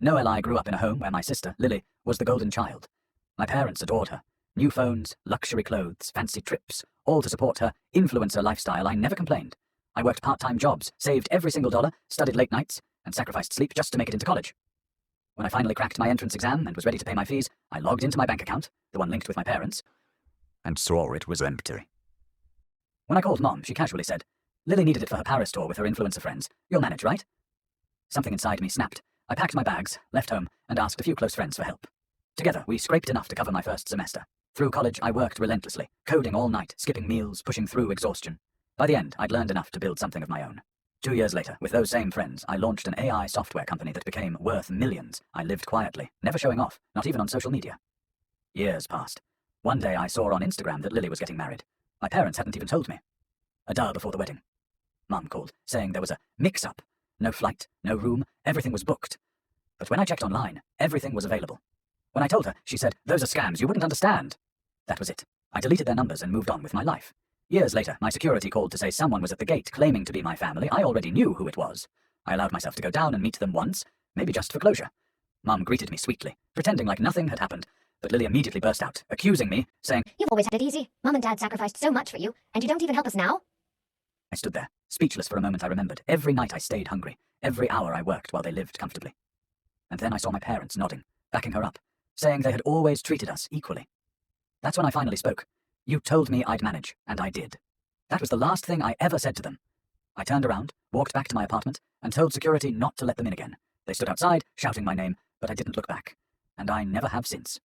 Noelle I grew up in a home where my sister, Lily, was the golden child. My parents adored her. New phones, luxury clothes, fancy trips, all to support her influencer lifestyle. I never complained. I worked part-time jobs, saved every single dollar, studied late nights, and sacrificed sleep just to make it into college. When I finally cracked my entrance exam and was ready to pay my fees, I logged into my bank account, the one linked with my parents, and saw it was empty. When I called Mom, she casually said, "Lily needed it for her Paris tour with her influencer friends. You'll manage, right?" Something inside me snapped. I packed my bags, left home, and asked a few close friends for help. Together, we scraped enough to cover my first semester. Through college, I worked relentlessly, coding all night, skipping meals, pushing through exhaustion. By the end, I'd learned enough to build something of my own. 2 years later, with those same friends, I launched an AI software company that became worth millions. I lived quietly, never showing off, not even on social media. Years passed. One day I saw on Instagram that Lily was getting married. My parents hadn't even told me. A day before the wedding, Mum called, saying there was a mix-up. No flight, no room, everything was booked. But when I checked online, everything was available. When I told her, she said, "Those are scams, you wouldn't understand." That was it. I deleted their numbers and moved on with my life. Years later, my security called to say someone was at the gate claiming to be my family. I already knew who it was. I allowed myself to go down and meet them once, maybe just for closure. Mum greeted me sweetly, pretending like nothing had happened, but Lily immediately burst out, accusing me, saying, "You've always had it easy. Mum and Dad sacrificed so much for you, and you don't even help us now?" I stood there, speechless for a moment. I remembered. Every night I stayed hungry. Every hour I worked while they lived comfortably. And then I saw my parents nodding, backing her up, saying they had always treated us equally. That's when I finally spoke. "You told me I'd manage, and I did." That was the last thing I ever said to them. I turned around, walked back to my apartment, and told security not to let them in again. They stood outside, shouting my name, but I didn't look back. And I never have since.